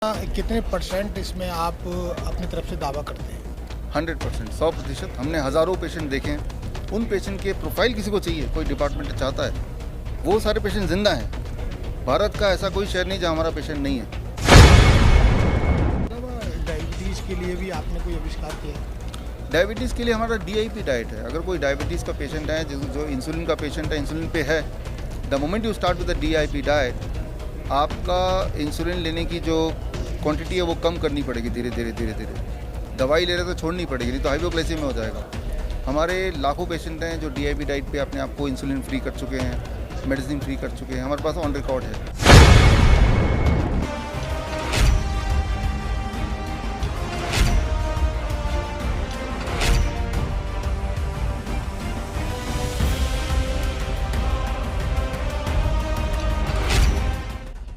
कितने परसेंट इसमें आप अपनी तरफ से दावा करते हैं? 100%, 100%। हमने हज़ारों पेशेंट देखे हैं। उन पेशेंट के प्रोफाइल किसी को चाहिए, कोई डिपार्टमेंट चाहता है, वो सारे पेशेंट जिंदा हैं। भारत का ऐसा कोई शहर नहीं जहाँ हमारा पेशेंट नहीं है। डायबिटीज़ के लिए भी आपने कोई आविष्कार किया है? डायबिटीज़ के लिए हमारा DIP डाइट है। अगर कोई डायबिटीज़ का पेशेंट है, जो इंसुलिन का पेशेंट है, इंसुलिन पे है, the moment you start with the DIP diet, आपका इंसुलिन लेने की जो क्वांटिटी है वो कम करनी पड़ेगी धीरे धीरे। दवाई ले रहे तो छोड़नी पड़ेगी, नहीं तो हाइपोग्लाइसीमिया हो जाएगा। हमारे लाखों पेशेंट हैं जो DIP डाइट पे अपने आप को इंसुलिन फ्री कर चुके हैं, मेडिसिन फ्री कर चुके हैं। हमारे पास ऑन रिकॉर्ड है।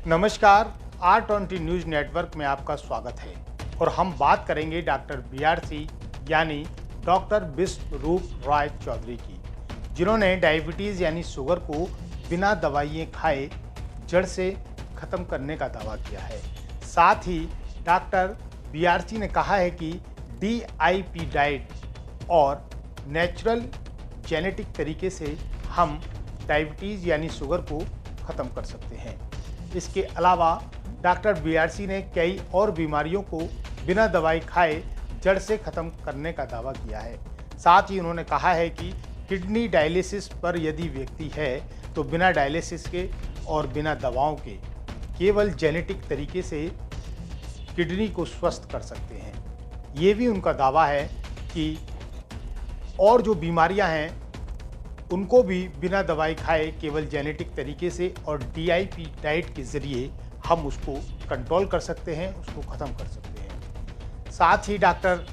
नमस्कार, R20 न्यूज़ नेटवर्क में आपका स्वागत है और हम बात करेंगे डॉक्टर BRC यानी डॉक्टर विश्वरूप राय चौधरी की, जिन्होंने डायबिटीज़ यानी शुगर को बिना दवाइयाँ खाए जड़ से ख़त्म करने का दावा किया है। साथ ही डॉक्टर BRC ने कहा है कि DIP डाइट और नेचुरल जेनेटिक तरीके से हम डायबिटीज़ यानी शुगर को ख़त्म कर सकते हैं। इसके अलावा डॉक्टर BRC ने कई और बीमारियों को बिना दवाई खाए जड़ से ख़त्म करने का दावा किया है। साथ ही उन्होंने कहा है कि किडनी डायलिसिस पर यदि व्यक्ति है तो बिना डायलिसिस के और बिना दवाओं के केवल जेनेटिक तरीके से किडनी को स्वस्थ कर सकते हैं। ये भी उनका दावा है कि और जो बीमारियां हैं उनको भी बिना दवाई खाए केवल जेनेटिक तरीके से और DIP डाइट के ज़रिए हम उसको कंट्रोल कर सकते हैं, उसको ख़त्म कर सकते हैं। साथ ही डॉक्टर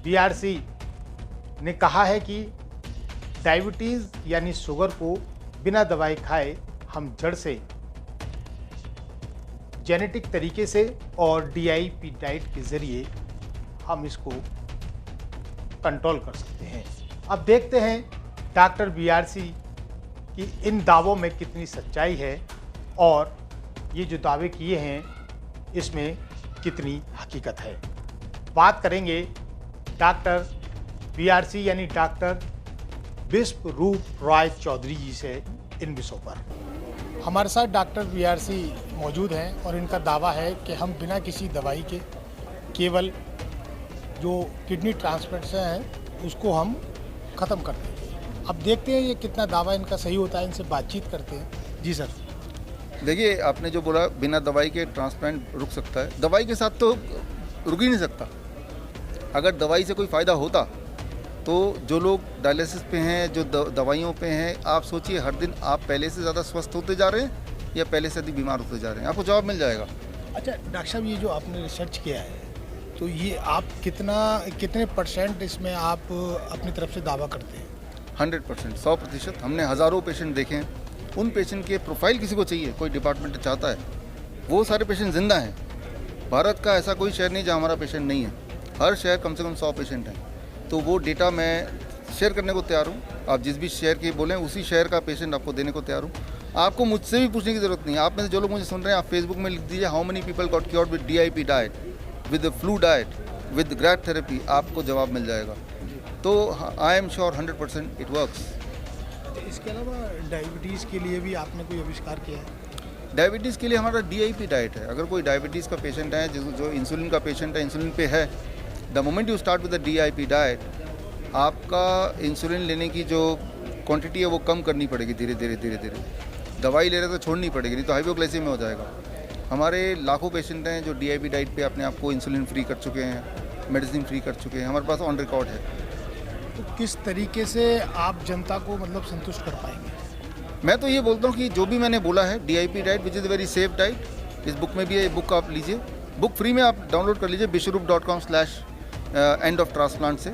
BRC ने कहा है कि डायबिटीज़ यानी शुगर को बिना दवाई खाए हम जड़ से जेनेटिक तरीके से और DIP डाइट के ज़रिए हम इसको कंट्रोल कर सकते हैं। अब देखते हैं डॉक्टर BRC की इन दावों में कितनी सच्चाई है और ये जो दावे किए हैं इसमें कितनी हकीकत है। बात करेंगे डॉक्टर BRC यानी डॉक्टर विश्वरूप राय चौधरी जी से इन विषयों पर। हमारे साथ डॉक्टर BRC मौजूद हैं और इनका दावा है कि हम बिना किसी दवाई के केवल जो किडनी ट्रांसप्लांटेशन है उसको हम ख़त्म कर देंगे। अब देखते हैं ये कितना दावा इनका सही होता है, इनसे बातचीत करते हैं। जी सर। देखिए, आपने जो बोला बिना दवाई के ट्रांसप्लांट रुक सकता है, दवाई के साथ तो रुक ही नहीं सकता। अगर दवाई से कोई फ़ायदा होता तो जो लोग डायलिसिस पे हैं, जो दवाइयों पे हैं, आप सोचिए हर दिन आप पहले से ज़्यादा स्वस्थ होते जा रहे हैं या पहले से अधिक बीमार होते जा रहे हैं, आपको जवाब मिल जाएगा। अच्छा डॉक्टर साहब, ये जो आपने रिसर्च किया है तो ये आप कितने परसेंट इसमें आप अपनी तरफ से दावा करते हैं? 100%, 100%। हमने हज़ारों पेशेंट देखे हैं। उन पेशेंट के प्रोफाइल किसी को चाहिए, कोई डिपार्टमेंट चाहता है, वो सारे पेशेंट जिंदा हैं। भारत का ऐसा कोई शहर नहीं जहाँ हमारा पेशेंट नहीं है। हर शहर कम से कम 100 पेशेंट हैं। तो वो डेटा मैं शेयर करने को तैयार हूँ। आप जिस भी शहर के बोलें उसी शहर का पेशेंट आपको देने को तैयार हूँ। आपको मुझसे भी पूछने की ज़रूरत नहीं है। आप में से जो लोग मुझे सुन रहे हैं, आप फेसबुक में लिख दीजिए how many people got cured with DIP diet, with flu diet, with grab therapy, आपको जवाब मिल जाएगा। तो I am sure 100% it works. इसके अलावा डायबिटीज़ के लिए भी आपने कोई आविष्कार किया है? डायबिटीज़ के लिए हमारा DIP डाइट है। अगर कोई डायबिटीज़ का पेशेंट है, जो इंसुलिन का पेशेंट है, इंसुलिन पे है, the moment you start with the DIP diet, आपका इंसुलिन लेने की जो क्वांटिटी है वो कम करनी पड़ेगी धीरे धीरे। दवाई ले रहे तो छोड़नी पड़ेगी, नहीं तो हाइपोग्लाइसीमिया हो जाएगा। हमारे लाखों पेशेंट हैं जो DIP डाइट पे अपने आप को इंसुलिन फ्री कर चुके हैं, मेडिसिन फ्री कर चुके हैं। हमारे पास ऑन रिकॉर्ड है। तो किस तरीके से आप जनता को मतलब संतुष्ट कर पाएंगे? मैं तो ये बोलता हूँ कि जो भी मैंने बोला है, DIP diet which is very safe diet, इस बुक में भी है। बुक आप लीजिए, बुक फ्री में आप डाउनलोड कर लीजिए bishrup.com/end of transplant से।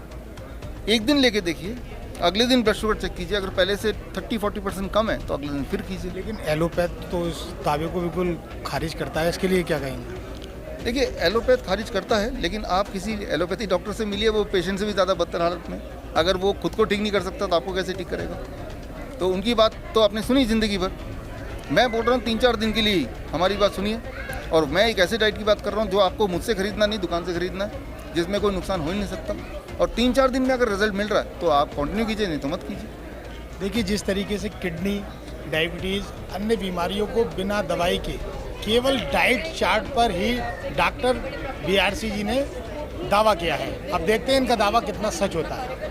एक दिन लेके देखिए, अगले दिन ब्लड शुगर चेक कीजिए। अगर पहले से 30-40% कम है तो अगले दिन फिर कीजिए। लेकिन एलोपैथ तो इस दावे को बिल्कुल खारिज करता है, इसके लिए क्या कहेंगे? देखिए, एलोपैथ खारिज करता है, लेकिन आप किसी एलोपैथी डॉक्टर से मिलिए, वो पेशेंट से भी ज़्यादा बदतर हालत में। अगर वो खुद को ठीक नहीं कर सकता तो आपको कैसे ठीक करेगा? तो उनकी बात तो आपने सुनी ज़िंदगी भर। मैं बोल रहा हूँ 3-4 दिन के लिए हमारी बात सुनिए और मैं एक ऐसी डाइट की बात कर रहा हूँ जो आपको मुझसे खरीदना नहीं, दुकान से खरीदना है, जिसमें कोई नुकसान हो ही नहीं सकता। और 3-4 दिन में अगर रिजल्ट मिल रहा है तो आप कंटिन्यू कीजिए, नहीं तो मत कीजिए। देखिए, जिस तरीके से किडनी, डायबिटीज़, अन्य बीमारियों को बिना दवाई के केवल डाइट चार्ट पर ही डॉक्टर बीआरसी जी ने दावा किया है। अब देखते हैं इनका दावा कितना सच होता है।